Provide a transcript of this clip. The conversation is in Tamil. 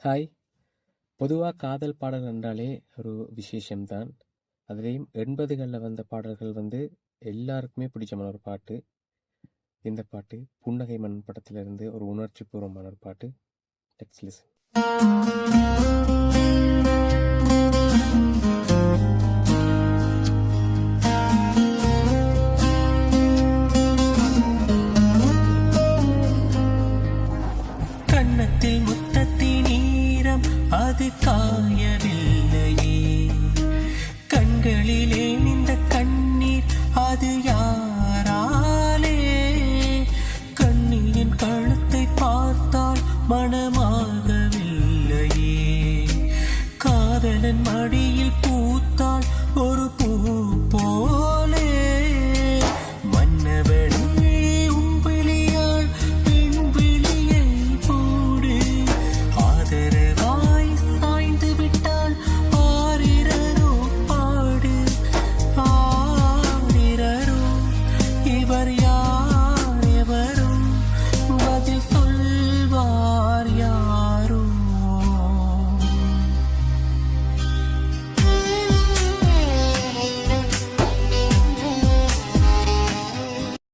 ஹாய்! பொதுவா காதல் பாடல் என்றாலே ஒரு விசேஷம்தான். அதிலேயும் 80கள்ல வந்த பாடல்கள் எல்லாருக்குமே பிடிச்சமான ஒரு பாட்டு. இந்த பாட்டு புன்னகை மன்னன் படத்திலிருந்து ஒரு உணர்ச்சிபூர்வமான ஒரு பாட்டு. Let's listen. கன்னத்தில் முத்தத்தின் ஈரம் அது காய